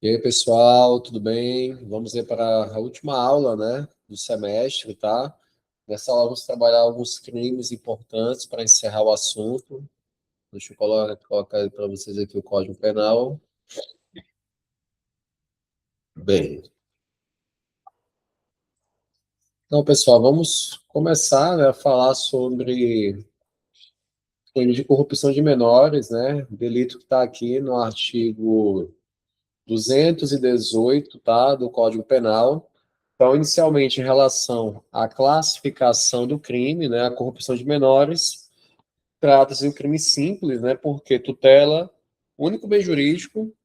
E aí, pessoal, tudo bem? Vamos ir para a última aula, né, do semestre, tá? Nessa aula vamos trabalhar alguns crimes importantes para encerrar o assunto. Deixa eu colocar para vocês aqui o Código Penal. Bem, então, pessoal, vamos começar, né, a falar sobre crime de corrupção de menores, né? Delito que está aqui no artigo 218, tá, do Código Penal. Então, inicialmente, em relação à classificação do crime, né, a corrupção de menores, trata-se de um crime simples, né, porque tutela o único bem jurídico,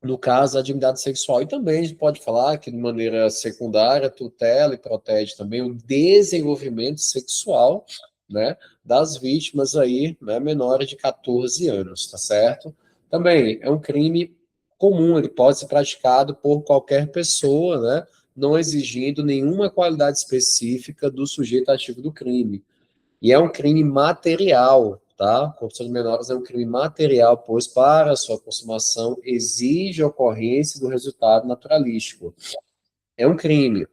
no caso, a dignidade sexual. E também a gente pode falar que, de maneira secundária, tutela e protege também o desenvolvimento sexual, né, das vítimas aí, né, menores de 14 anos, tá certo? Também é um crime comum, ele pode ser praticado por qualquer pessoa, né, não exigindo nenhuma qualidade específica do sujeito ativo do crime. E é um crime material, tá? Corrupção de menores é um crime material, pois para sua consumação exige a ocorrência do resultado naturalístico. É um crime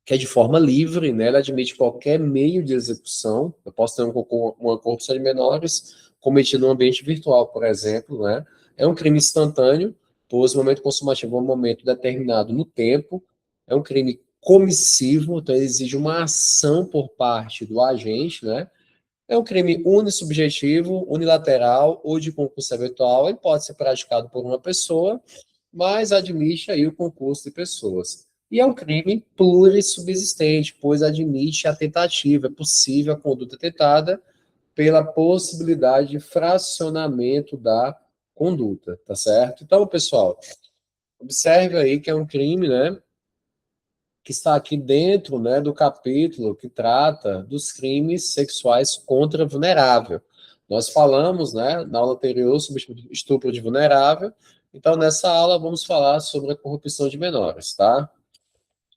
que é de forma livre, né? Ele admite qualquer meio de execução. Eu posso ter uma corrupção de menores cometida no ambiente virtual, por exemplo, né? É um crime instantâneo, pois o momento consumativo é um momento determinado no tempo. É um crime comissivo, então ele exige uma ação por parte do agente, né? É um crime unissubjetivo, unilateral ou de concurso eventual. Ele pode ser praticado por uma pessoa, mas admite aí o concurso de pessoas. E é um crime plurissubsistente, pois admite a tentativa. É possível a conduta tentada pela possibilidade de fracionamento da conduta, tá certo? Então, pessoal, observe aí que é um crime, né, que está aqui dentro, né, do capítulo que trata dos crimes sexuais contra vulnerável. Nós falamos, né, na aula anterior sobre estupro de vulnerável, então nessa aula vamos falar sobre a corrupção de menores, tá?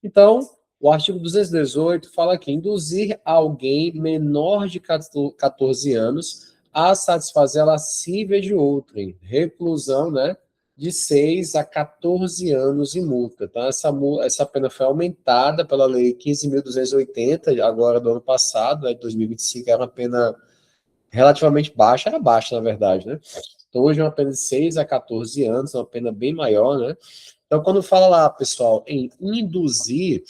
Então, o artigo 218 fala que induzir alguém menor de 14 anos a satisfazer a lascívia de outrem, reclusão, né, de 6 a 14 anos e multa, tá? Essa pena foi aumentada pela lei 15.280, agora do ano passado, né, de 2025, era uma pena relativamente baixa, era baixa, na verdade, né? Então, hoje é uma pena de 6 a 14 anos, é uma pena bem maior, né? Então, quando fala lá, pessoal, em induzir,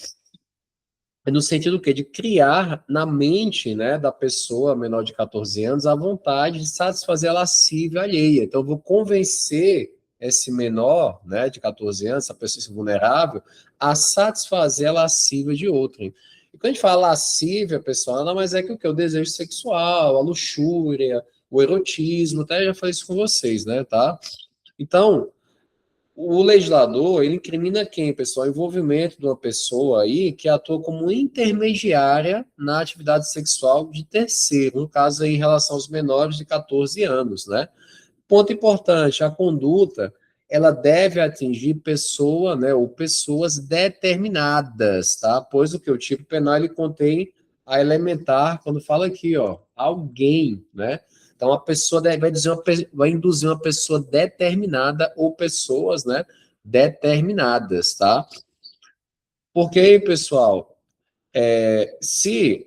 é no sentido quê? De criar na mente, né, da pessoa menor de 14 anos a vontade de satisfazer a lascívia alheia. Então, eu vou convencer esse menor, né, de 14 anos, essa pessoa vulnerável, a satisfazer a lascívia de outrem. E quando a gente fala lascívia, pessoal, nada mais é que o quê? O desejo sexual, a luxúria, o erotismo, até já falei isso com vocês, né, tá? Então, o legislador, ele incrimina quem, pessoal? O envolvimento de uma pessoa aí que atua como intermediária na atividade sexual de terceiro, no caso aí em relação aos menores de 14 anos, né? Ponto importante, a conduta, ela deve atingir pessoa, né, ou pessoas determinadas, tá? Pois o que o tipo penal, ele contém a elementar, quando fala aqui, ó, alguém, né? Então, a pessoa vai induzir uma pessoa determinada ou pessoas, né, determinadas, tá? Porque, pessoal, se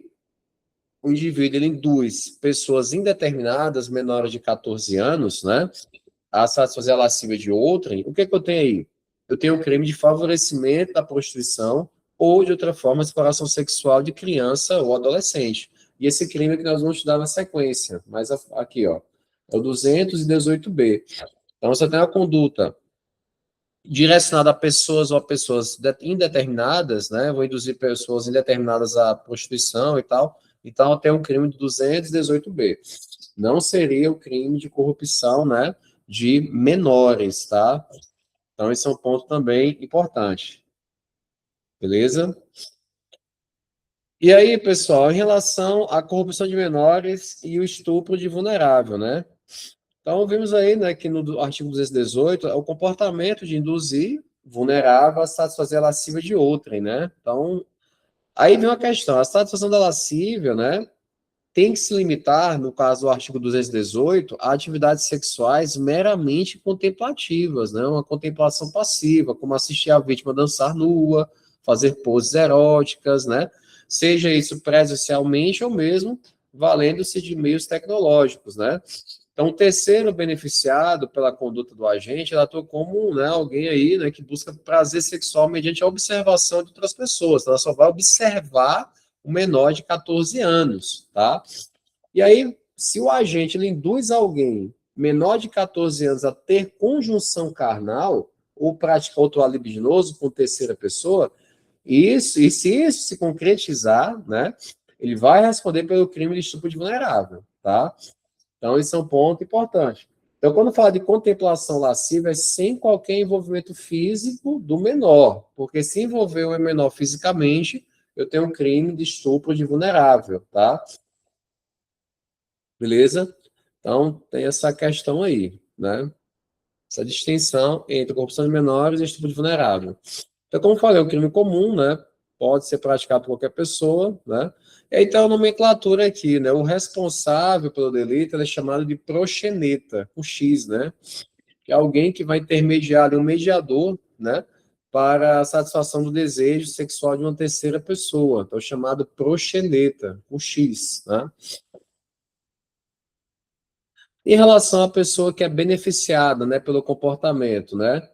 o indivíduo ele induz pessoas indeterminadas, menores de 14 anos, né, a satisfazer a lascívia de outrem, o que é que eu tenho aí? Eu tenho um crime de favorecimento da prostituição ou, de outra forma, exploração sexual de criança ou adolescente. E esse crime é que nós vamos estudar na sequência. Mas aqui, ó, é o 218B. Então, você tem a conduta direcionada a pessoas ou a pessoas indeterminadas, né? Vou induzir pessoas indeterminadas à prostituição e tal. Então, eu tenho um crime de 218B. Não seria o crime de corrupção, né? De menores, tá? Então, esse é um ponto também importante. Beleza? E aí, pessoal, em relação à corrupção de menores e o estupro de vulnerável, né? Então, vimos aí, né, que no artigo 218 é o comportamento de induzir vulnerável a satisfazer a lascívia de outrem, né? Então, aí vem uma questão, a satisfação da lascívia, né? tem que se limitar, no caso do artigo 218, a atividades sexuais meramente contemplativas, né? Uma contemplação passiva, como assistir a vítima dançar nua, fazer poses eróticas, né? Seja isso presencialmente ou mesmo valendo-se de meios tecnológicos, né? Então, o terceiro beneficiado pela conduta do agente, ela atua como, né, alguém aí, né, que busca prazer sexual mediante a observação de outras pessoas. Então, ela só vai observar o menor de 14 anos, tá? E aí, se o agente ele induz alguém menor de 14 anos a ter conjunção carnal ou praticar outro ato libidinoso com terceira pessoa, isso, e se isso se concretizar, né, ele vai responder pelo crime de estupro de vulnerável, tá? Então, isso é um ponto importante. Então, quando fala de contemplação lasciva, é sem qualquer envolvimento físico do menor, porque se envolver o menor fisicamente, eu tenho um crime de estupro de vulnerável, tá? Beleza? Então, tem essa questão aí, né? Essa distinção entre corrupção de menores e estupro de vulnerável. Então, como eu falei, é um crime comum, né? Pode ser praticado por qualquer pessoa, né? E aí tem a nomenclatura aqui, né? O responsável pelo delito ele é chamado de proxeneta, com X, né? Que é alguém que vai intermediar, um mediador, né? Para a satisfação do desejo sexual de uma terceira pessoa. Então, chamado proxeneta, com X, né? Em relação à pessoa que é beneficiada, né, pelo comportamento, né?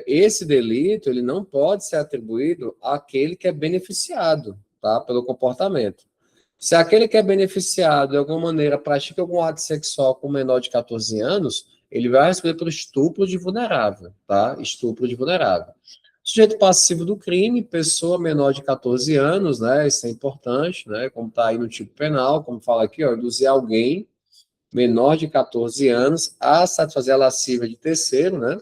Esse delito ele não pode ser atribuído àquele que é beneficiado, tá, pelo comportamento. Se aquele que é beneficiado, de alguma maneira, pratica algum ato sexual com um menor de 14 anos, ele vai responder por estupro de vulnerável, tá? Estupro de vulnerável. Sujeito passivo do crime, pessoa menor de 14 anos, né? Isso é importante, né? Como está aí no tipo penal, como fala aqui, ó, induzir alguém menor de 14 anos a satisfazer a lascívia de terceiro, né?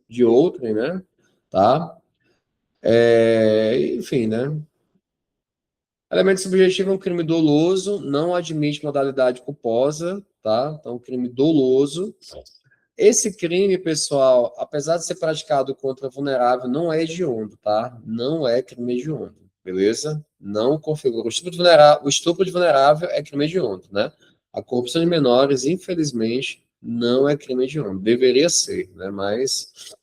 De outrem, né? Tá? Enfim, né? Elemento subjetivo é um crime doloso, não admite modalidade culposa, tá? Então, crime doloso. Esse crime, pessoal, apesar de ser praticado contra vulnerável, não é hediondo, tá? Não é crime hediondo, beleza? Não configura. O estupro de vulnerável é crime hediondo, né? A corrupção de menores, infelizmente, não é crime hediondo. Deveria ser, né? Mas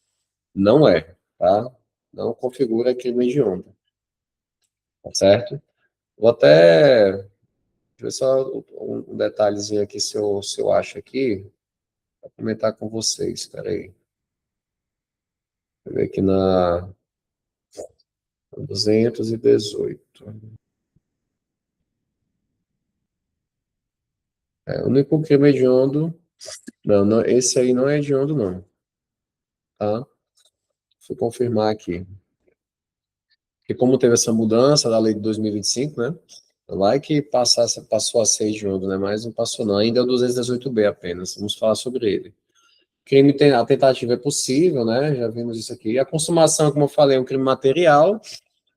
não é, tá? Não configura crime hediondo, tá certo? Vou até ver só um detalhezinho aqui, se eu acho aqui, para comentar com vocês. Espera aí. Vou ver aqui na 218. O único crime hediondo. Não, não, esse aí não é hediondo, não. Tá? Fui confirmar aqui. Porque como teve essa mudança da lei de 2025, né? Lá é que passou a ser hediondo, né? Mas não passou, não. Ainda é o 218B apenas. Vamos falar sobre ele. Crime tem, a tentativa é possível, né? Já vimos isso aqui. A consumação, como eu falei, é um crime material.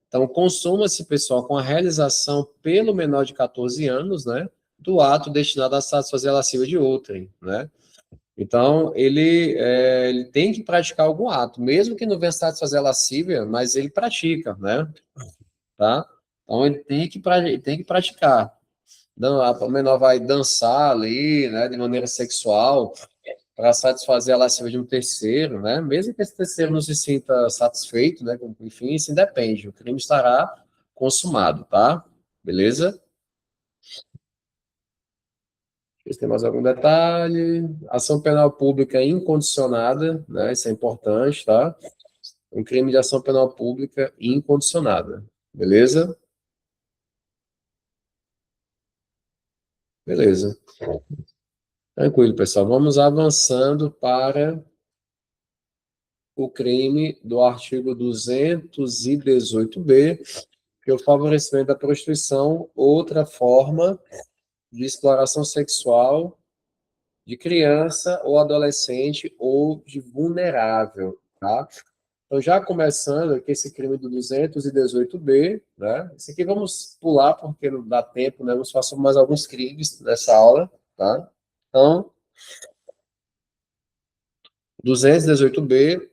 Então, consuma-se, pessoal, com a realização pelo menor de 14 anos, né? Do ato destinado a satisfazer a lascívia de outrem, né? Então, ele tem que praticar algum ato, mesmo que não venha satisfazer a lascívia, mas ele pratica, né? Tá? Então, ele tem que praticar. Não, a menor vai dançar ali, né, de maneira sexual, para satisfazer a lascívia de um terceiro, né? Mesmo que esse terceiro não se sinta satisfeito, né? Enfim, isso independe. O crime estará consumado, tá? Beleza? Se tem mais algum detalhe. Ação penal pública incondicionada, né? Isso é importante, tá? Um crime de ação penal pública incondicionada. Beleza? Beleza. Tranquilo, pessoal. Vamos avançando para o crime do artigo 218b, que é o favorecimento da prostituição, outra forma de exploração sexual de criança ou adolescente ou de vulnerável, tá? Então, já começando aqui esse crime do 218b, né? Esse aqui vamos pular porque não dá tempo, né? Vamos falar sobre mais alguns crimes nessa aula, tá? Então, 218b,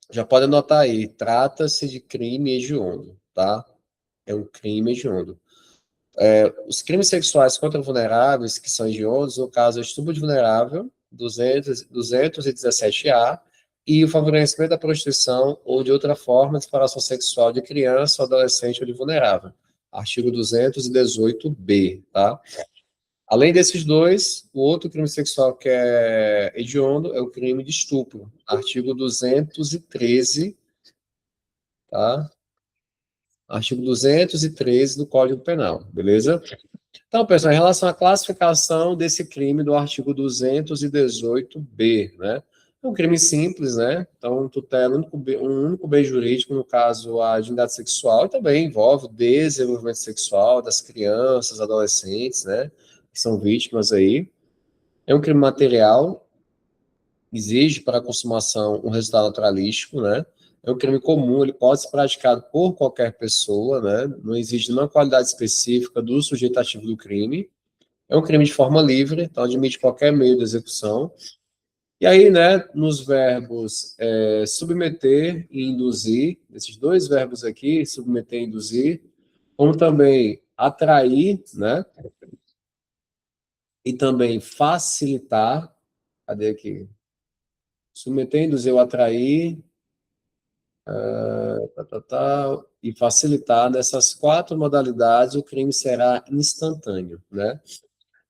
já pode anotar aí, trata-se de crime hediondo, tá? É um crime hediondo. Os crimes sexuais contra vulneráveis, que são hediondos, no caso, é estupro de vulnerável, 217-A, e o favorecimento da prostituição ou de outra forma de exploração sexual de criança, adolescente ou de vulnerável. Artigo 218-B, tá? Além desses dois, o outro crime sexual que é hediondo é o crime de estupro. Artigo 213, tá? Artigo 213 do Código Penal, beleza? Então, pessoal, em relação à classificação desse crime do artigo 218-B, né? É um crime simples, né? Então, tutela um único bem jurídico, no caso, a dignidade sexual, e também envolve o desenvolvimento sexual das crianças, adolescentes, né? Que são vítimas aí. É um crime material, exige para a consumação um resultado naturalístico, né? É um crime comum, ele pode ser praticado por qualquer pessoa, né? Não existe nenhuma qualidade específica do sujeito ativo do crime. É um crime de forma livre, então admite qualquer meio de execução. E aí, né, nos verbos submeter e induzir, esses dois verbos aqui, submeter e induzir, como também atrair, né, e também facilitar, cadê aqui? Submeter, induzir ou atrair, e facilitar, nessas quatro modalidades, o crime será instantâneo, né?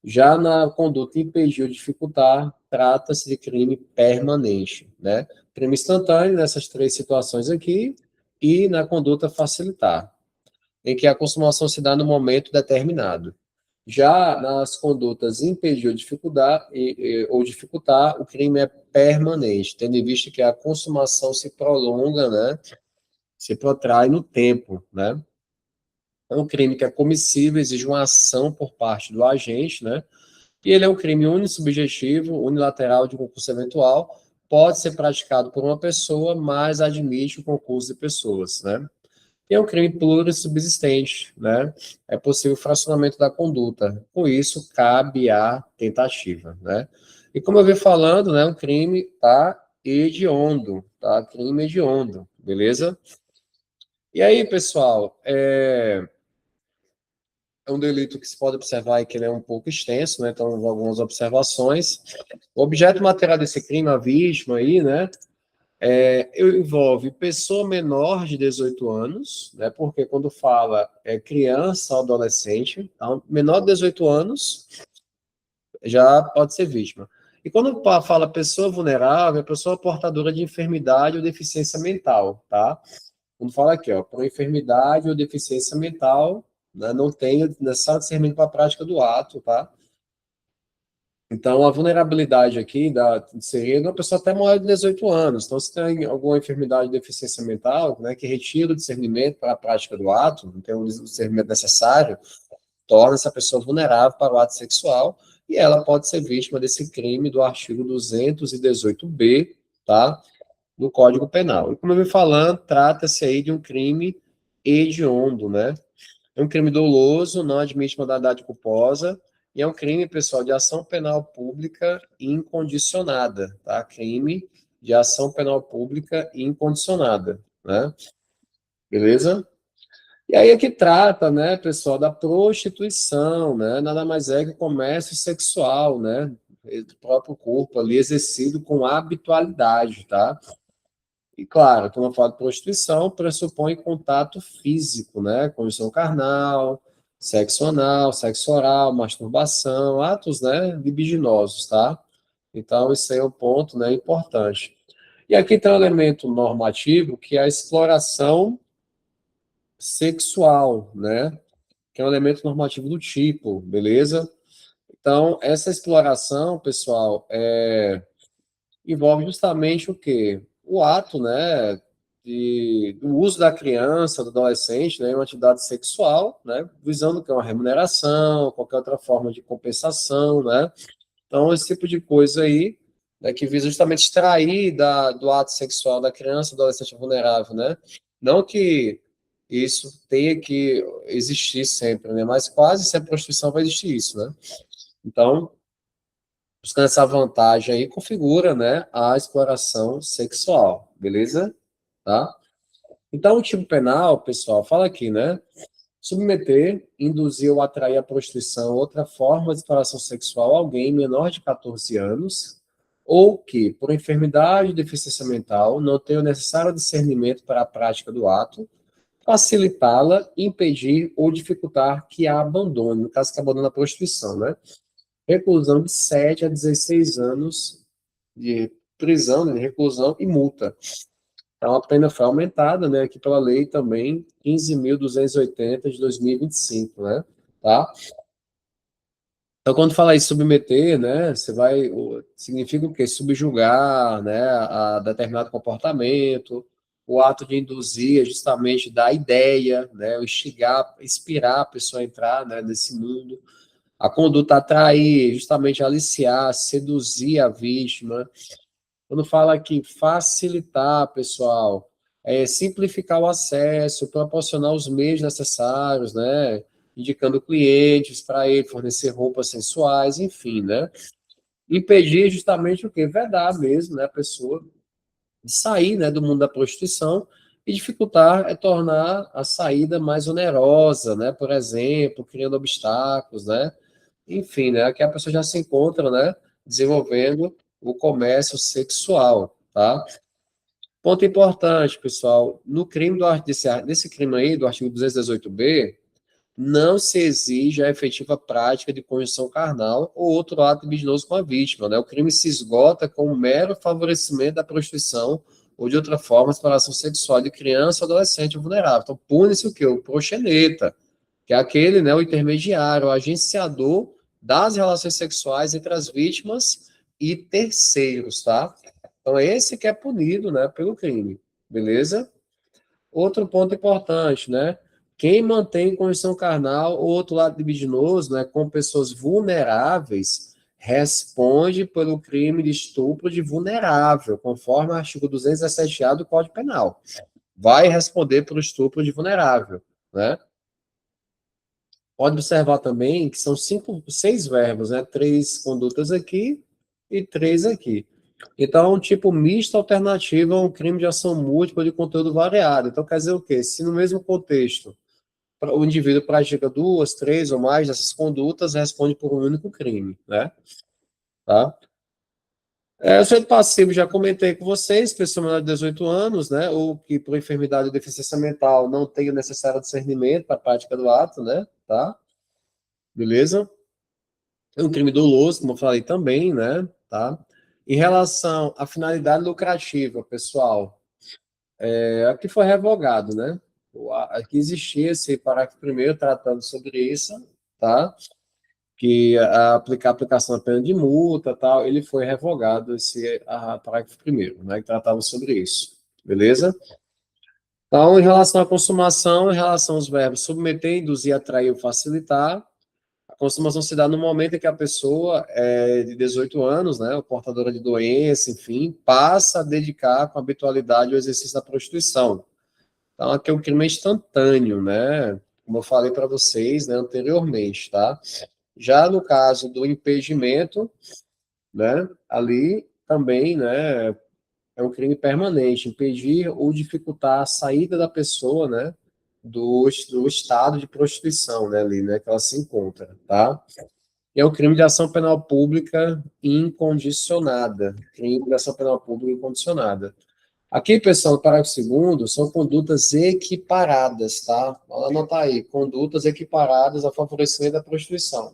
Já na conduta impedir ou dificultar, trata-se de crime permanente, né? Crime instantâneo nessas três situações aqui e na conduta facilitar, em que a consumação se dá no momento determinado. Já nas condutas impedir ou dificultar, o crime é permanente, tendo em vista que a consumação se prolonga, né? Se protrai no tempo, né? É um crime que é comissível, exige uma ação por parte do agente, né? E ele é um crime unissubjetivo, unilateral de concurso eventual, pode ser praticado por uma pessoa, mas admite o concurso de pessoas, né? E é um crime plurissubsistente, né? É possível o fracionamento da conduta. Com isso, cabe a tentativa, né? E como eu venho falando, né, um crime tá hediondo, tá? Crime hediondo, beleza? E aí, pessoal, é um delito que se pode observar que ele é um pouco extenso, né? Então, algumas observações. O objeto material desse crime, a vítima aí, né? Envolve pessoa menor de 18 anos, né? Porque quando fala criança ou adolescente, então, menor de 18 anos já pode ser vítima. E quando fala pessoa vulnerável, é pessoa portadora de enfermidade ou deficiência mental, tá? Quando fala aqui, ó, por enfermidade ou deficiência mental, né, não tem necessário discernimento para a prática do ato, tá? Então, a vulnerabilidade aqui seria de uma pessoa até maior de 18 anos. Então, se tem alguma enfermidade ou deficiência mental, né, que retira o discernimento para a prática do ato, não tem o discernimento necessário, torna essa pessoa vulnerável para o ato sexual e ela pode ser vítima desse crime do artigo 218-B, tá? Do Código Penal. E como eu vim falando, trata-se aí de um crime hediondo, né? É um crime doloso, não admite modalidade culposa, e é um crime, pessoal, de ação penal pública incondicionada, tá? Crime de ação penal pública incondicionada, né? Beleza? E aí é que trata, né, pessoal, da prostituição, né? Nada mais é que o comércio sexual, né? Do próprio corpo ali exercido com habitualidade, tá? E claro, quando eu falo de prostituição, pressupõe contato físico, né? Condição carnal, sexo anal, sexo oral, masturbação, atos, né, libidinosos, tá? Então, isso aí é um ponto, né, importante. E aqui tem um elemento normativo que é a exploração sexual, né? Que é um elemento normativo do tipo, beleza? Então, essa exploração, pessoal, envolve justamente o quê? O ato, né, do uso da criança, do adolescente, né, em uma atividade sexual, né, visando que é uma remuneração, qualquer outra forma de compensação, né. Então, esse tipo de coisa aí, né, que visa justamente extrair do ato sexual da criança, do adolescente vulnerável, né. Não que isso tenha que existir sempre, né, mas quase sempre a prostituição vai existir isso, né. Então, buscando essa vantagem aí, configura, né, a exploração sexual, beleza? Tá? Então, o tipo penal, pessoal, fala aqui, né, Submeter, induzir ou atrair à prostituição outra forma de exploração sexual a alguém menor de 14 anos, ou que, por enfermidade ou deficiência mental, não tenha o necessário discernimento para a prática do ato, facilitá-la, impedir ou dificultar que a abandone, no caso que abandona a prostituição, né? Reclusão de 7 a 16 anos de prisão, né, de reclusão e multa. Então, a pena foi aumentada, né, aqui pela lei também, 15.280 de 2025, né, tá? Então, quando fala em submeter, né, você vai, significa o quê? Subjugar, né, a determinado comportamento, o ato de induzir é justamente dar ideia, né, o instigar, inspirar a pessoa a entrar, né, nesse mundo. A conduta atrair, justamente aliciar, seduzir a vítima. Quando fala aqui facilitar, pessoal, simplificar o acesso, proporcionar os meios necessários, né? Indicando clientes para ele, fornecer roupas sensuais, enfim, né? Impedir justamente o quê? Vedar mesmo, né? A pessoa de sair, né, do mundo da prostituição e dificultar tornar a saída mais onerosa, né? Por exemplo, criando obstáculos, né? Enfim, né? Aqui a pessoa já se encontra, né? Desenvolvendo o comércio sexual, tá? Ponto importante, pessoal, no crime desse crime aí, do artigo 218b, não se exige a efetiva prática de conjunção carnal ou outro ato libidinoso com a vítima, né? O crime se esgota com o mero favorecimento da prostituição ou de outra forma, a exploração sexual de criança ou adolescente vulnerável. Então, pune-se o quê? O proxeneta, que é aquele, né, o intermediário, o agenciador das relações sexuais entre as vítimas e terceiros, tá? Então, é esse que é punido, né, pelo crime, beleza? Outro ponto importante, né? Quem mantém condição carnal ou outro lado libidinoso, né, com pessoas vulneráveis, responde pelo crime de estupro de vulnerável, conforme o artigo 217A do Código Penal. Vai responder pelo estupro de vulnerável, né? Pode observar também que são seis verbos, né? Três condutas aqui e três aqui. Então, é um tipo misto alternativo a um crime de ação múltipla de conteúdo variado. Então, quer dizer o quê? Se no mesmo contexto o indivíduo pratica duas, três ou mais dessas condutas, responde por um único crime, né? Tá? O sujeito passivo, já comentei com vocês, pessoa menor de 18 anos, né? Ou que por enfermidade ou deficiência mental não tem o necessário discernimento para a prática do ato, né? Tá? Beleza? É um crime doloso, como eu falei também, né? Tá? Em relação à finalidade lucrativa, pessoal, aqui foi revogado, né? Aqui existia esse parágrafo primeiro tratando sobre isso, tá? Que a aplicação da pena de multa, tal, ele foi revogado, esse parágrafo primeiro, né? Que tratava sobre isso, beleza? Então, em relação à consumação, em relação aos verbos submeter, induzir, atrair ou facilitar, a consumação se dá no momento em que a pessoa é de 18 anos, né, portadora de doença, enfim, passa a dedicar com habitualidade o exercício da prostituição. Então, aqui é um crime instantâneo, né, como eu falei para vocês, né, anteriormente, tá? Já no caso do impedimento, né, ali também, né, é um crime permanente, impedir ou dificultar a saída da pessoa, né, do estado de prostituição, né, ali, né, que ela se encontra, tá? É o crime de ação penal pública incondicionada. Crime de ação penal pública incondicionada. Aqui, pessoal, no parágrafo segundo, são condutas equiparadas, tá? Vamos anotar aí, condutas equiparadas ao favorecimento da prostituição.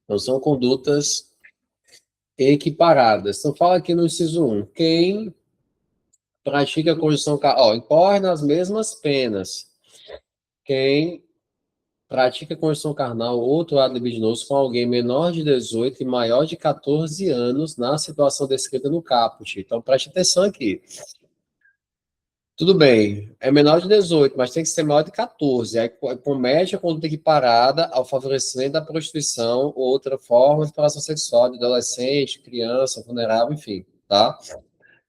Então, são condutas equiparadas. Então, fala aqui no inciso 1, quem pratica a condição, incorre nas mesmas penas. Quem pratica condição carnal ou outro ato libidinoso com alguém menor de 18 e maior de 14 anos na situação descrita no caput. Então, preste atenção aqui. Tudo bem, é menor de 18, mas tem que ser maior de 14. Aí comete a conduta equiparada ao favorecimento da prostituição ou outra forma de exploração sexual de adolescente, criança, vulnerável, enfim, tá?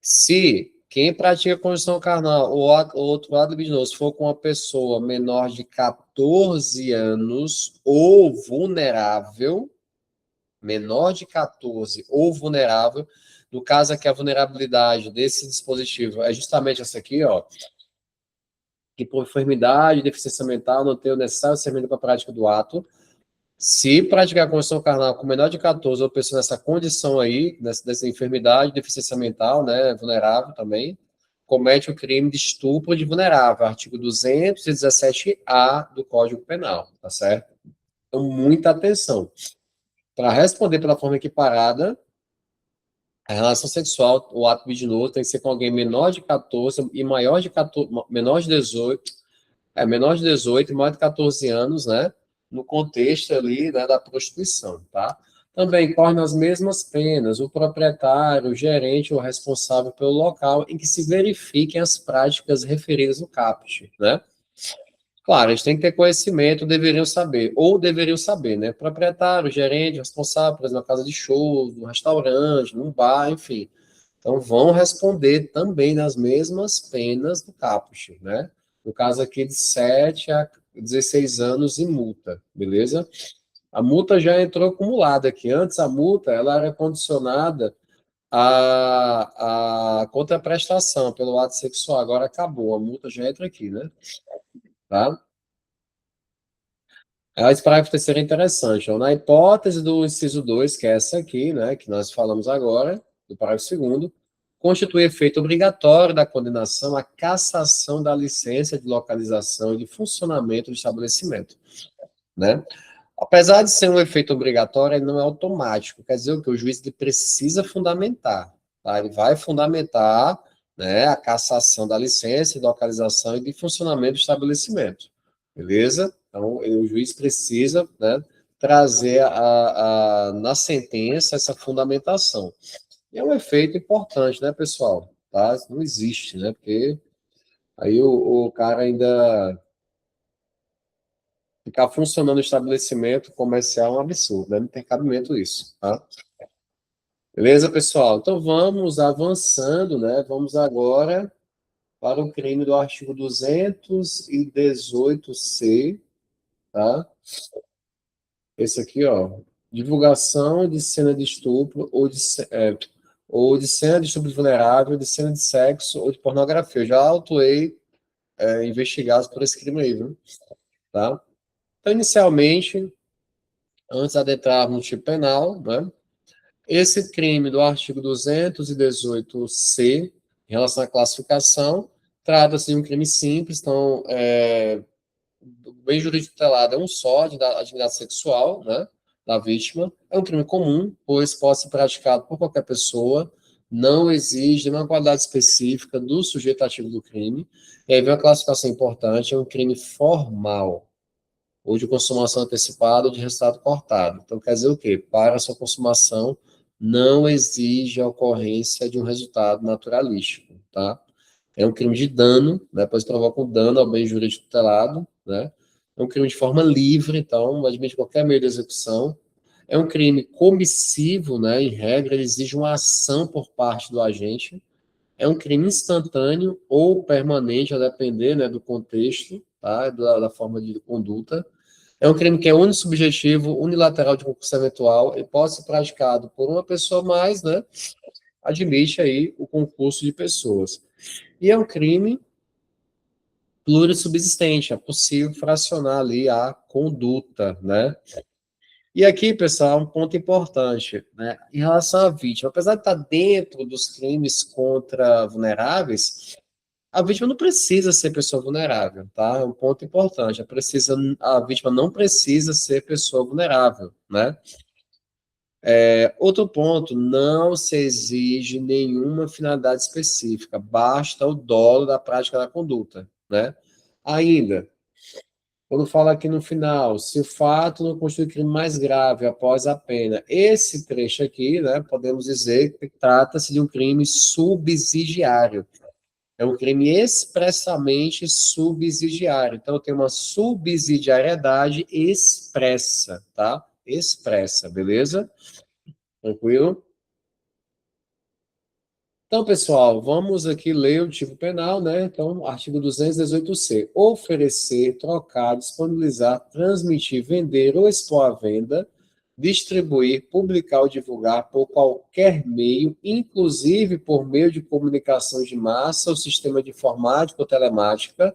Se quem pratica condição carnal ou outro lado libidinoso for com uma pessoa menor de 14 anos ou vulnerável, menor de 14 ou vulnerável, No caso aqui, a vulnerabilidade desse dispositivo é justamente essa aqui, ó, que por enfermidade, deficiência mental, não tem o necessário discernimento para a prática do ato. Se praticar a construção carnal com menor de 14 ou pessoa nessa condição aí, dessa enfermidade, deficiência mental, né, vulnerável também, comete o crime de estupro de vulnerável, artigo 217-A do Código Penal, tá certo? Então, muita atenção. Para responder pela forma equiparada, a relação sexual, o ato libidinoso tem que ser com alguém menor de 14 e maior de 14, menor de 18, menor de 18 e maior de 14 anos, né? No contexto ali, né, da prostituição, tá? Também correm as mesmas penas o proprietário, o gerente ou responsável pelo local em que se verifiquem as práticas referidas no caput, né? Claro, eles têm que ter conhecimento, deveriam saber, né? Proprietário, gerente, responsável, por exemplo, na casa de show, no restaurante, num bar, enfim. Então, vão responder também nas mesmas penas do caput, né? No caso aqui, de 7 a 16 anos e multa, beleza? A multa já entrou acumulada aqui. Antes, a multa, ela era condicionada à contraprestação pelo ato sexual. Agora acabou, a multa já entra aqui, né? Tá? Esse parágrafo terceiro é interessante. Então, na hipótese do inciso 2, que é essa aqui, né, que nós falamos agora, do parágrafo segundo, constitui efeito obrigatório da condenação a cassação da licença de localização e de funcionamento do estabelecimento, né? Apesar de ser um efeito obrigatório, ele não é automático. Quer dizer, o que o juiz ele precisa fundamentar, tá? Ele vai fundamentar, né, a cassação da licença de localização e de funcionamento do estabelecimento, beleza? Então, o juiz precisa, né, trazer na sentença essa fundamentação. E é um efeito importante, né, pessoal? Tá? Isso não existe, né? Porque aí o cara ainda ficar funcionando o estabelecimento comercial é um absurdo, né? Não tem cabimento isso, tá? Beleza, pessoal? Então vamos avançando, né? Vamos agora para o crime do artigo 218-C, tá? Esse aqui, ó. Divulgação de cena de estupro ou de cena de estupro vulnerável, de cena de sexo ou de pornografia. Eu já autuei investigados por esse crime aí, viu? Tá? Então, inicialmente, antes de adentrarmos no tipo penal, né? Esse crime do artigo 218-C, em relação à classificação, trata-se de um crime simples, então, o bem jurídico tutelado é um só, de atividade sexual, né, da vítima. É um crime comum, pois pode ser praticado por qualquer pessoa, não exige uma qualidade específica do sujeito ativo do crime. E aí vem uma classificação importante, é um crime formal, ou de consumação antecipada ou de resultado cortado. Então, quer dizer o quê? Para a sua consumação, não exige a ocorrência de um resultado naturalístico, tá? É um crime de dano, né? Pois provoca um dano ao bem jurídico tutelado, né? É um crime de forma livre, então não admite qualquer meio de execução. É um crime comissivo, né? Em regra, ele exige uma ação por parte do agente. É um crime instantâneo ou permanente, a depender, né, do contexto, tá? Da forma de conduta. É um crime que é unissubjetivo, unilateral de concurso eventual e pode ser praticado por uma pessoa mais, né? Admite aí o concurso de pessoas. E é um crime plurissubsistente, é possível fracionar ali a conduta, né? E aqui, pessoal, um ponto importante, né? Em relação à vítima, apesar de estar dentro dos crimes contra vulneráveis, a vítima não precisa ser pessoa vulnerável, tá? É um ponto importante. A vítima não precisa ser pessoa vulnerável, né? Outro ponto, não se exige nenhuma finalidade específica, basta o dolo da prática da conduta, né? Ainda, quando fala aqui no final, se o fato não constitui crime mais grave após a pena, esse trecho aqui, né, podemos dizer que trata-se de um crime subsidiário. É um crime expressamente subsidiário. Então, tem uma subsidiariedade expressa, tá? Expressa, beleza? Tranquilo? Então, pessoal, vamos aqui ler o tipo penal, né? Então, artigo 218-C. Oferecer, trocar, disponibilizar, transmitir, vender ou expor à venda distribuir, publicar ou divulgar por qualquer meio, inclusive por meio de comunicação de massa ou sistema de informática ou telemática,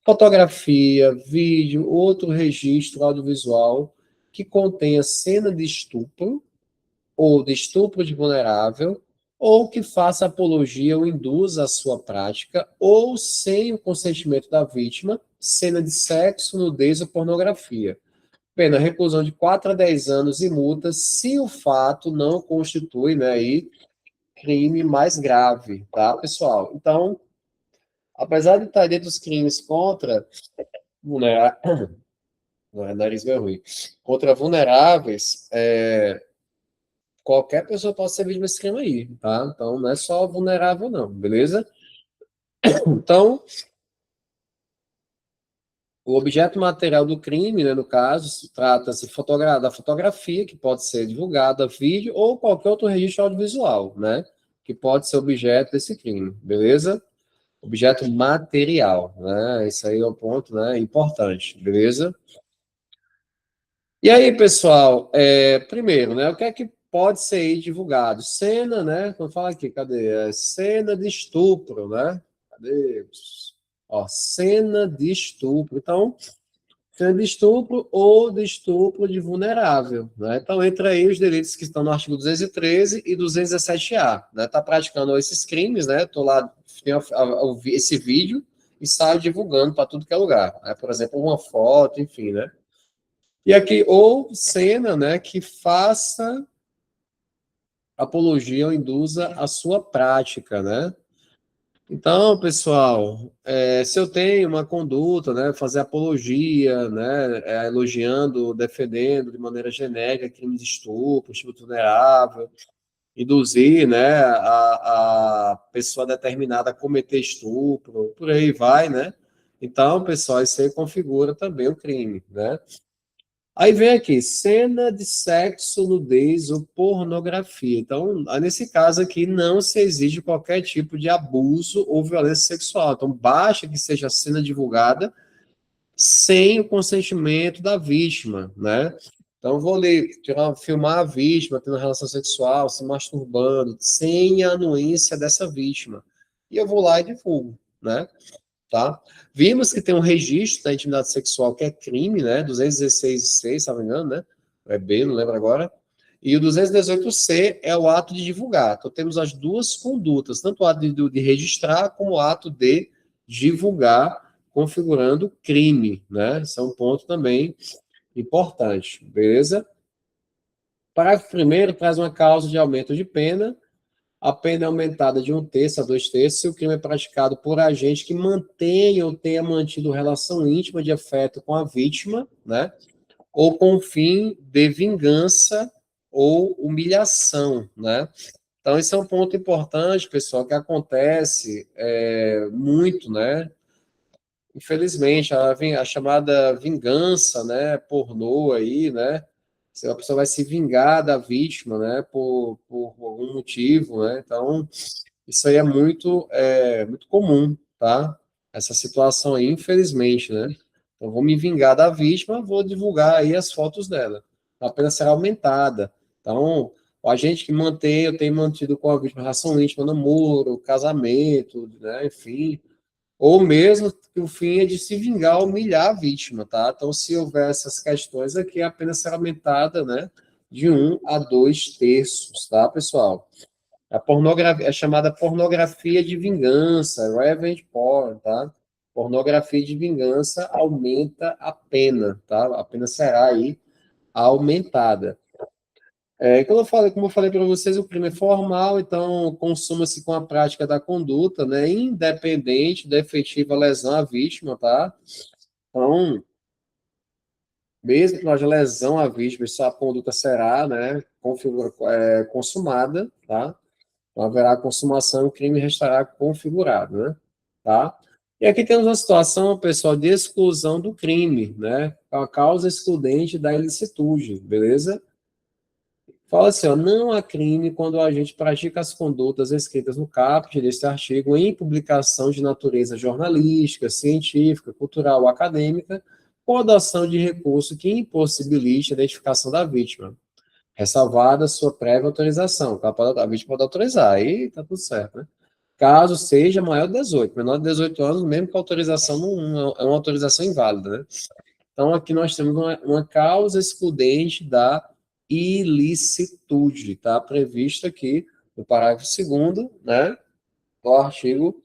fotografia, vídeo, outro registro audiovisual que contenha cena de estupro ou de estupro de vulnerável, ou que faça apologia ou induza a sua prática, ou sem o consentimento da vítima, cena de sexo, nudez ou pornografia. Pena, reclusão de 4 a 10 anos e multa se o fato não constitui, né, aí, crime mais grave, tá, pessoal? Então, apesar de estar dentro dos crimes contra vulneráveis, nariz meio ruim, contra vulneráveis, qualquer pessoa pode ser vítima desse crime aí, tá? Então, não é só vulnerável, não, beleza? Então, o objeto material do crime, né, no caso, trata-se da fotografia, que pode ser divulgada, vídeo ou qualquer outro registro audiovisual, né? Que pode ser objeto desse crime, beleza? Objeto material, né? Isso aí é o ponto, né? Importante, beleza? E aí, pessoal, primeiro, né? O que é que pode ser aí divulgado? Cena, né? Vamos falar aqui, cadê? Cena de estupro, né? Cadê? Ó, cena de estupro. Então, cena de estupro ou de estupro de vulnerável, né? Então, entra aí os delitos que estão no artigo 213 e 217-A, né? Tá praticando esses crimes, né? Tô lá, tenho esse vídeo e saio divulgando para tudo que é lugar, né? Por exemplo, uma foto, enfim, né? E aqui, ou cena, né, que faça apologia ou induza a sua prática, né? Então, pessoal, se eu tenho uma conduta, né, fazer apologia, né, elogiando, defendendo de maneira genérica crimes de estupro, estupro vulnerável, induzir, né, a pessoa determinada a cometer estupro, por aí vai, né? Então, pessoal, isso aí configura também o crime, né? Aí vem aqui, cena de sexo, nudez ou pornografia. Então, nesse caso aqui, não se exige qualquer tipo de abuso ou violência sexual. Então, basta que seja a cena divulgada sem o consentimento da vítima, né? Então, vou ler, filmar a vítima tendo relação sexual, se masturbando, sem a anuência dessa vítima. E eu vou lá e divulgo, né? Tá? Vimos que tem um registro da intimidade sexual que é crime, né? 216.6, se não me engano, né? É B, não lembro agora. E o 218C é o ato de divulgar. Então, temos as duas condutas, tanto o ato de registrar como o ato de divulgar, configurando crime, né? Isso é um ponto também importante, beleza? Parágrafo primeiro traz uma causa de aumento de pena. A pena é aumentada de 1/3 a 2/3 se o crime é praticado por agente que mantenha ou tenha mantido relação íntima de afeto com a vítima, né? Ou com o fim de vingança ou humilhação, né? Então, esse é um ponto importante, pessoal, que acontece muito, né? Infelizmente, a chamada vingança, né, pornô aí, né, se a pessoa vai se vingar da vítima, né, por algum motivo, né, então, isso aí muito comum, tá? Essa situação aí, infelizmente, né? Então, vou me vingar da vítima, vou divulgar aí as fotos dela. A pena será aumentada. Então, o agente que mantém, eu tenho mantido com a vítima relação íntima, namoro, casamento, né, enfim, ou mesmo que o fim é de se vingar, humilhar a vítima, tá? Então, se houver essas questões aqui, a pena será aumentada, né, de 1 a 2/3, tá, pessoal? A pornografia é chamada pornografia de vingança, revenge porn, tá? Pornografia de vingança aumenta a pena, tá? A pena será aí aumentada. Como eu falei para vocês, o crime é formal, então consuma-se com a prática da conduta, né, independente da efetiva lesão à vítima, tá? Então, mesmo que não haja lesão à vítima, a conduta será, né, consumada, tá? Então, haverá consumação e o crime restará configurado, né? Tá? E aqui temos uma situação, pessoal, de exclusão do crime, né? A causa excludente da ilicitude, beleza? Fala assim, ó, não há crime quando a gente pratica as condutas escritas no caput deste artigo em publicação de natureza jornalística, científica, cultural ou acadêmica, coação de recurso que impossibilite a identificação da vítima, ressalvada sua prévia autorização. A vítima pode autorizar, aí tá tudo certo, né? Caso seja maior de 18, menor de 18 anos, mesmo que a autorização não é uma autorização inválida, né? Então, aqui nós temos uma causa excludente da ilicitude, está prevista aqui no parágrafo 2º, né, do artigo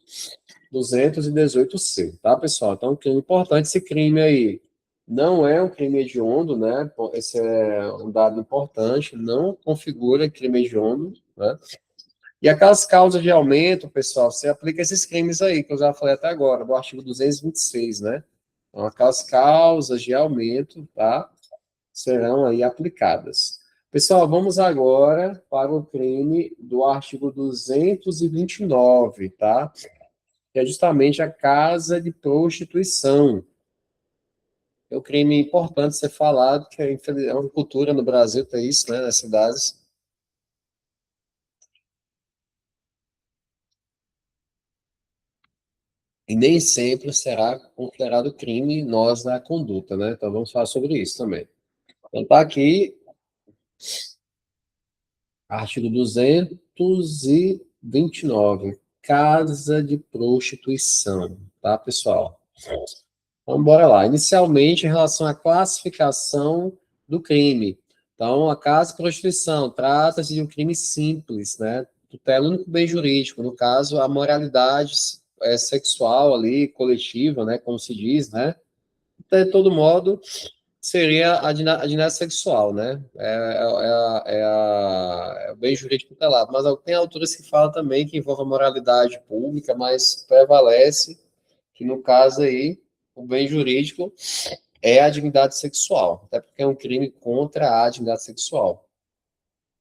218C, tá, pessoal? Então, um crime importante, esse crime aí não é um crime hediondo, né, esse é um dado importante, não configura crime hediondo, né, e aquelas causas de aumento, pessoal, você aplica esses crimes aí, que eu já falei até agora, do artigo 226, né, então, aquelas causas de aumento, tá, serão aí aplicadas. Pessoal, vamos agora para o crime do artigo 229, tá? Que é justamente a casa de prostituição. É um crime importante ser falado, que é uma cultura no Brasil, tem isso, né, nas cidades. E nem sempre será considerado crime nós da conduta, né? Então vamos falar sobre isso também. Então tá aqui, artigo 229, casa de prostituição, tá, pessoal? Então, bora lá. Inicialmente, em relação à classificação do crime. Então, a casa de prostituição trata-se de um crime simples, né? Tutela o único bem jurídico, no caso, a moralidade sexual ali, coletiva, né? Como se diz, né? De todo modo, seria a dinâmica sexual, né? É o bem jurídico tutelado. Mas tem autores que falam também que envolve a moralidade pública, mas prevalece que, no caso aí, o bem jurídico é a dignidade sexual, até porque é um crime contra a dignidade sexual.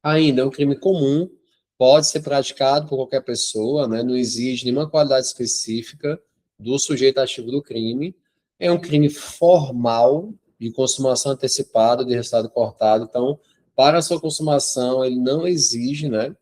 Ainda é um crime comum, pode ser praticado por qualquer pessoa, né? Não exige nenhuma qualidade específica do sujeito ativo do crime. É um crime formal, de consumação antecipada, de resultado cortado. Então, para a sua consumação, ele não exige, né,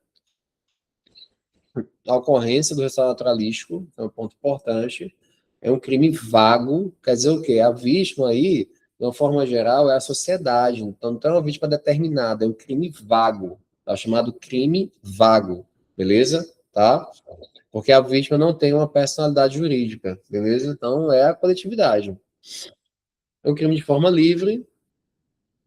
a ocorrência do resultado naturalístico, é um ponto importante. É um crime vago, quer dizer o quê? A vítima aí, de uma forma geral, é a sociedade. Então, não é uma vítima determinada, é um crime vago. Tá chamado crime vago, beleza? Tá? Porque a vítima não tem uma personalidade jurídica, beleza? Então, é a coletividade. É um crime de forma livre,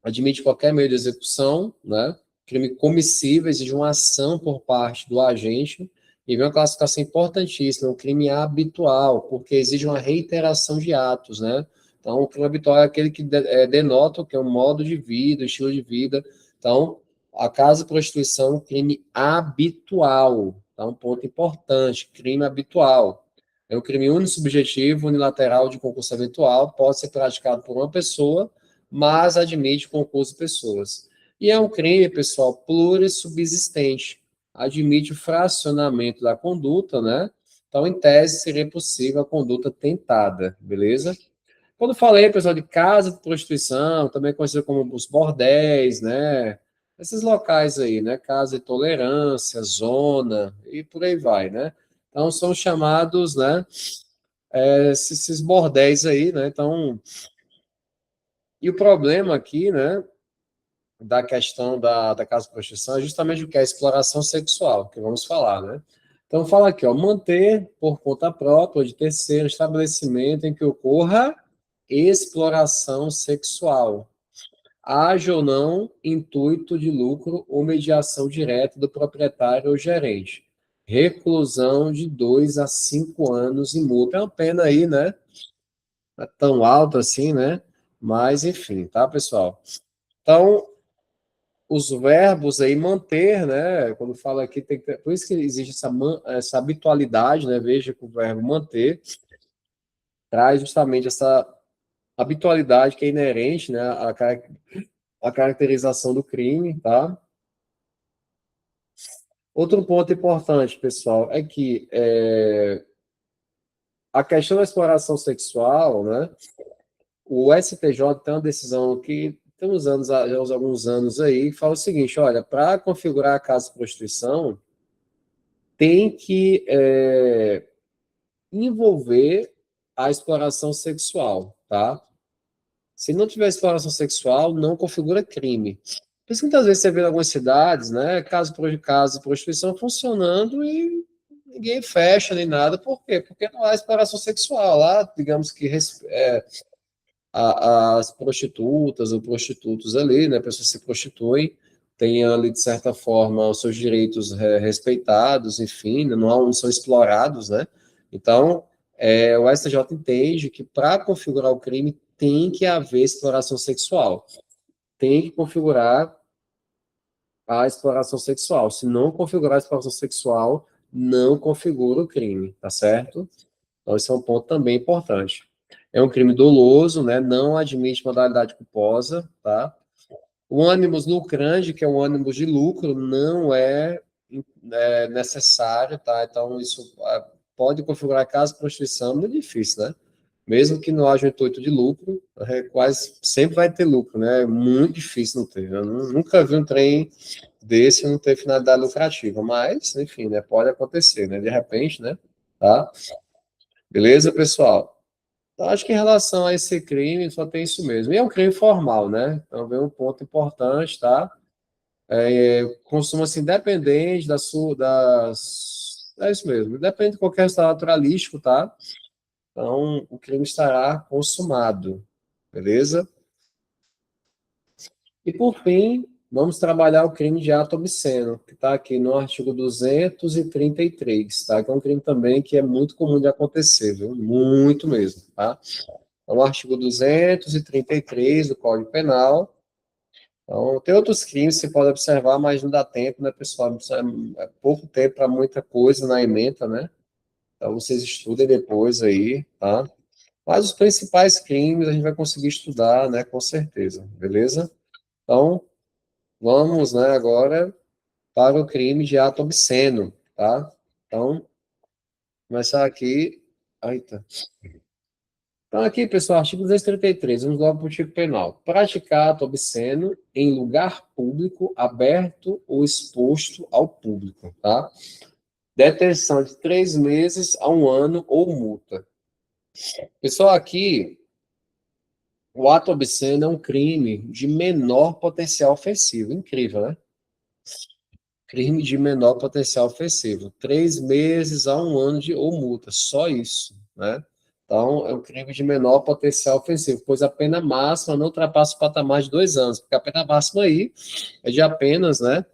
admite qualquer meio de execução, né? Crime comissível, exige uma ação por parte do agente, e vem uma classificação importantíssima, um crime habitual, porque exige uma reiteração de atos, né? Então, o crime habitual é aquele que denota o que é um modo de vida, um estilo de vida. Então, a casa de prostituição é um crime habitual, tá? Um ponto importante, crime habitual. É um crime unissubjetivo, unilateral de concurso eventual, pode ser praticado por uma pessoa, mas admite concurso de pessoas. E é um crime, pessoal, plurissubsistente. Admite o fracionamento da conduta, né? Então, em tese, seria possível a conduta tentada, beleza? Quando falei, pessoal, de casa de prostituição, também conhecido como os bordéis, né? Esses locais aí, né? Casa de tolerância, zona, e por aí vai, né? Então, são chamados, né? Esses bordéis aí, né? Então, e o problema aqui, né? Da questão da casa de prostituição é justamente o que é a exploração sexual, que vamos falar, né? Então, fala aqui, ó, manter por conta própria ou de terceiro estabelecimento em que ocorra exploração sexual, haja ou não intuito de lucro ou mediação direta do proprietário ou gerente. Reclusão de 2 a 5 anos e multa. É uma pena aí, né? Não é tão alta assim, né? Mas, enfim, tá, pessoal? Então, os verbos aí manter, né? Quando fala aqui, tem que ter, por isso que existe essa habitualidade, né? Veja que o verbo manter traz justamente essa habitualidade que é inerente, né? A caracterização do crime, tá? Outro ponto importante, pessoal, é que a questão da exploração sexual, né? O STJ tem uma decisão que tem uns anos, já uns alguns anos aí, que fala o seguinte: olha, para configurar a casa de prostituição, tem que envolver a exploração sexual, tá? Se não tiver exploração sexual, não configura crime. Por isso que muitas vezes você vê em algumas cidades, né, caso de prostituição funcionando e ninguém fecha nem nada. Por quê? Porque não há exploração sexual. Lá, digamos que as prostitutas ou prostitutos ali, né, pessoas que se prostituem, têm ali, de certa forma, os seus direitos respeitados, enfim, não são explorados, né? Então, o STJ entende que para configurar o crime tem que haver exploração sexual. Tem que configurar a exploração sexual. Se não configurar a exploração sexual, não configura o crime, tá certo? Então, esse é um ponto também importante. É um crime doloso, né? Não admite modalidade culposa, tá? O ânimos lucrande, que é o ânimos de lucro, não é necessário, tá? Então, isso pode configurar caso de prostituição, muito difícil, né? Mesmo que não haja um intuito de lucro, quase sempre vai ter lucro, né? É muito difícil não ter. Eu nunca vi um trem desse não ter finalidade lucrativa, mas, enfim, né? Pode acontecer, né? De repente, né? Tá? Beleza, pessoal? Então, acho que em relação a esse crime, só tem isso mesmo. E é um crime formal, né? Então, vem um ponto importante, tá? Consuma-se independente das... É isso mesmo. Depende de qualquer estado naturalístico, tá? Então, o crime estará consumado. Beleza? E, por fim, vamos trabalhar o crime de ato obsceno, que está aqui no artigo 233, tá? Que é um crime também que é muito comum de acontecer, viu? Muito mesmo, tá? É o artigo 233 do Código Penal. Então, tem outros crimes que você pode observar, mas não dá tempo, né, pessoal? É pouco tempo para muita coisa na ementa, né? Então, vocês estudem depois aí, tá? Mas os principais crimes a gente vai conseguir estudar, né, com certeza, beleza? Então, vamos, né, agora para o crime de ato obsceno, tá? Então, começar aqui. Eita. Então, aqui, pessoal, artigo 233, vamos logo para o tipo penal. Praticar ato obsceno em lugar público, aberto ou exposto ao público, tá? Detenção de 3 meses a 1 ano ou multa. Pessoal, aqui, o ato obsceno é um crime de menor potencial ofensivo. Incrível, né? Crime de menor potencial ofensivo. 3 meses a 1 ano ou multa. Só isso, né? Então, é um crime de menor potencial ofensivo, pois a pena máxima não ultrapassa o patamar de 2 anos, porque a pena máxima aí é de apenas, né,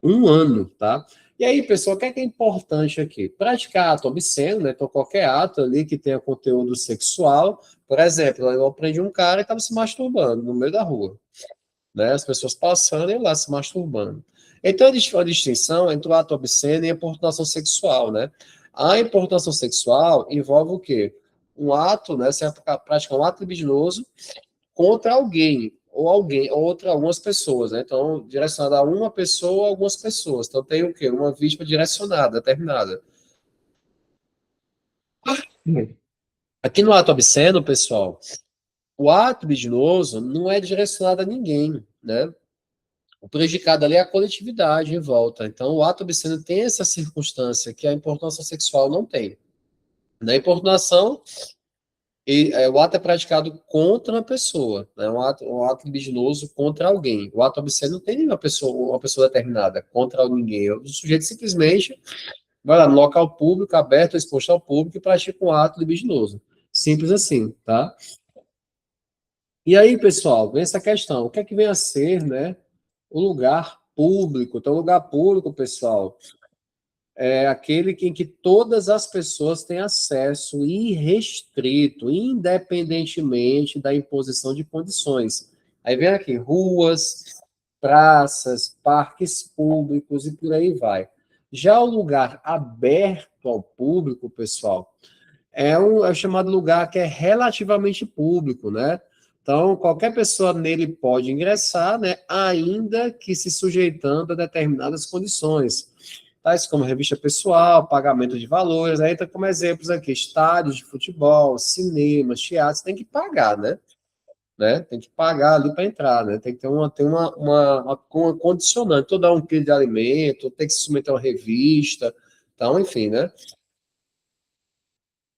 1 ano, tá? E aí, pessoal, o que é importante aqui? Praticar ato obsceno, né? Então, qualquer ato ali que tenha conteúdo sexual, por exemplo, eu aprendi um cara que estava se masturbando no meio da rua, né? As pessoas passando e lá se masturbando. Então, existe uma distinção entre o ato obsceno e a importunação sexual, né? A importunação sexual envolve o quê? Um ato, né? Você vai praticar um ato libidinoso contra alguém, ou outra algumas pessoas, né? Então, direcionado a uma pessoa ou algumas pessoas. Então, tem o quê? Uma vítima direcionada, determinada. Aqui no ato obsceno, pessoal, o ato libidinoso não é direcionado a ninguém, né? O prejudicado ali é a coletividade em volta. Então, o ato obsceno tem essa circunstância que a importunação sexual não tem. Na importunação, o ato é praticado contra uma pessoa, né? Um ato libidinoso contra alguém. O ato obsceno não tem uma pessoa determinada contra ninguém. O sujeito simplesmente vai lá no local público, aberto, exposto ao público e pratica um ato libidinoso. Simples assim, tá? E aí, pessoal, vem essa questão. O que é que vem a ser, né, o lugar público? Então, o lugar público, pessoal, é aquele em que todas as pessoas têm acesso irrestrito, independentemente da imposição de condições. Aí vem aqui, ruas, praças, parques públicos e por aí vai. Já o lugar aberto ao público, pessoal, é o chamado lugar que é relativamente público, né? Então, qualquer pessoa nele pode ingressar, né, ainda que se sujeitando a determinadas condições, tais como revista pessoal, pagamento de valores, aí entra como exemplos aqui, estádios de futebol, cinemas, teatros, tem que pagar, né? Tem que pagar ali para entrar, né? Tem que ter uma condicionante, tu dá 1 quilo de alimento, tem que se submeter a uma revista, então, enfim, né?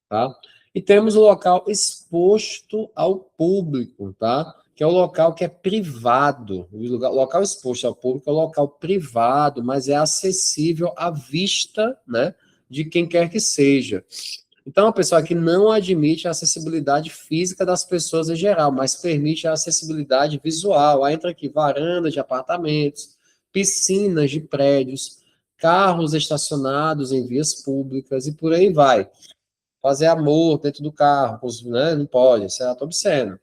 Tá? E temos o local exposto ao público, tá? Que é o local que é privado. O local exposto ao público é o local privado, mas é acessível à vista, né, de quem quer que seja. Então, a pessoa que não admite a acessibilidade física das pessoas em geral, mas permite a acessibilidade visual. Aí entra aqui varandas de apartamentos, piscinas de prédios, carros estacionados em vias públicas e por aí vai. Fazer amor dentro do carro, né? Não pode, isso é ato obsceno.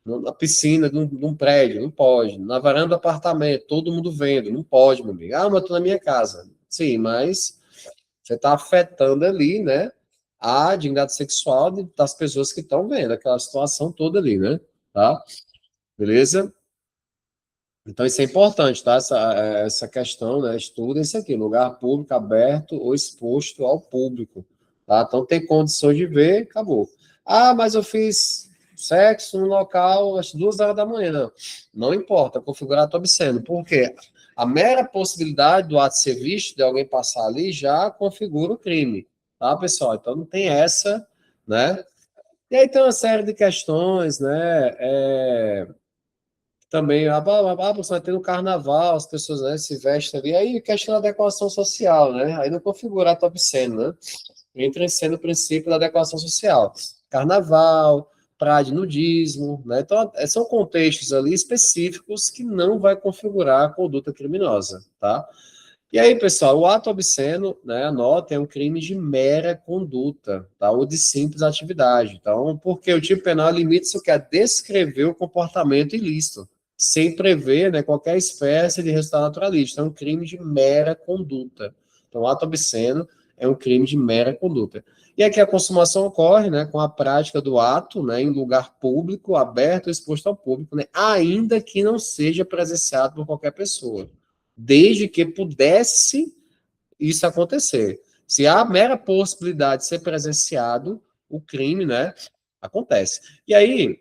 Na piscina de um prédio, não pode. Na varanda do apartamento, todo mundo vendo, não pode, meu amigo. Ah, mas eu tô na minha casa. Sim, mas você está afetando ali, né, a dignidade sexual das pessoas que estão vendo aquela situação toda ali, né? Tá? Beleza? Então, isso é importante, tá? Essa questão, né? Estuda isso aqui, lugar público aberto ou exposto ao público, tá? Então, tem condições de ver, acabou. Ah, mas eu fiz sexo no local às 2 horas da manhã. Não, não importa, configurar ato obsceno. Por quê? A mera possibilidade do ato ser visto, de alguém passar ali, já configura o crime, tá, pessoal? Então, não tem essa, né? E aí tem uma série de questões, né? Também, você vai ter no carnaval, as pessoas, né, se vestem ali, aí questão da adequação social, né? Aí não configurar top obsceno, né? Entra em cena o princípio da adequação social. Carnaval, praia de nudismo, né? Então, são contextos ali específicos que não vai configurar a conduta criminosa, tá? E aí, pessoal, o ato obsceno, né, anota, é um crime de mera conduta, tá? Ou de simples atividade. Então, porque o tipo penal limita-se o que? A descrever o comportamento ilícito, sem prever, né, qualquer espécie de resultado naturalista. É um crime de mera conduta. Então, o ato obsceno é um crime de mera conduta. E aqui a consumação ocorre, né, com a prática do ato, né, em lugar público, aberto ou exposto ao público, né, ainda que não seja presenciado por qualquer pessoa, desde que pudesse isso acontecer. Se há a mera possibilidade de ser presenciado, o crime, né, acontece. E aí,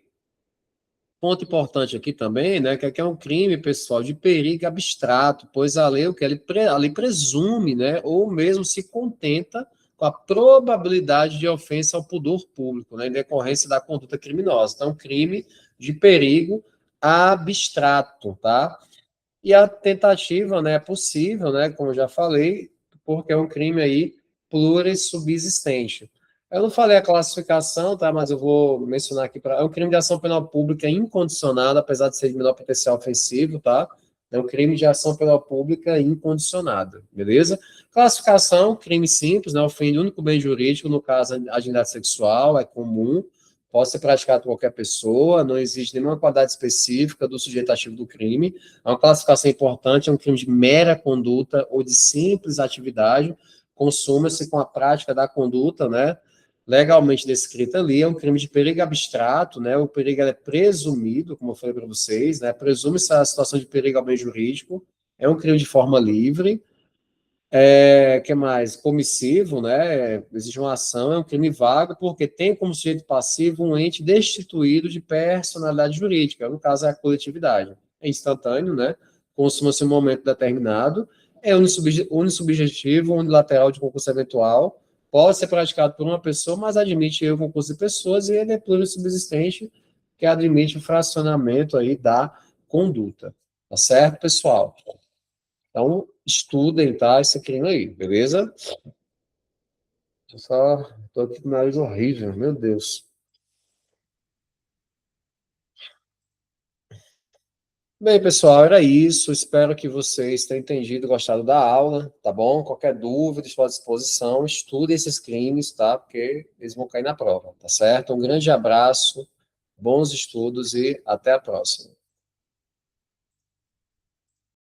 ponto importante aqui também, né, que aqui é um crime, pessoal, de perigo abstrato, pois a lei, o que ali presume, né, ou mesmo se contenta com a probabilidade de ofensa ao pudor público, né, em decorrência da conduta criminosa. Então, crime de perigo abstrato, tá? E a tentativa, né, é possível, né, como eu já falei, porque é um crime aí plurissubsistente. Eu não falei a classificação, tá, mas eu vou mencionar aqui para é um crime de ação penal pública incondicionada, apesar de ser de menor potencial ofensivo, tá? É um crime de ação penal pública incondicionada, beleza? Classificação, crime simples, né, ofende o único bem jurídico, no caso a dignidade sexual, é comum, pode ser praticado por qualquer pessoa, não existe nenhuma qualidade específica do sujeito ativo do crime. É uma classificação importante, é um crime de mera conduta ou de simples atividade, consuma-se com a prática da conduta, né, legalmente descrita ali, é um crime de perigo abstrato, né, o perigo é presumido, como eu falei para vocês, né, presume-se a situação de perigo ao bem jurídico, é um crime de forma livre, que mais? Comissivo, né? Existe uma ação, é um crime vago, porque tem como sujeito passivo um ente destituído de personalidade jurídica, no caso é a coletividade. É instantâneo, né? Consuma-se um momento determinado, é unissubjetivo, unilateral de concurso eventual, pode ser praticado por uma pessoa, mas admite o concurso de pessoas, e ele é plurissubsistente, que admite o fracionamento aí da conduta. Tá certo, pessoal? Então, estudem, tá? Esse crime aí, beleza? Eu só tô aqui com o nariz horrível, meu Deus. Bem, pessoal, era isso. Espero que vocês tenham entendido, gostado da aula, tá bom? Qualquer dúvida, estou à disposição. Estudem esses crimes, tá? Porque eles vão cair na prova, tá certo? Um grande abraço, bons estudos e até a próxima.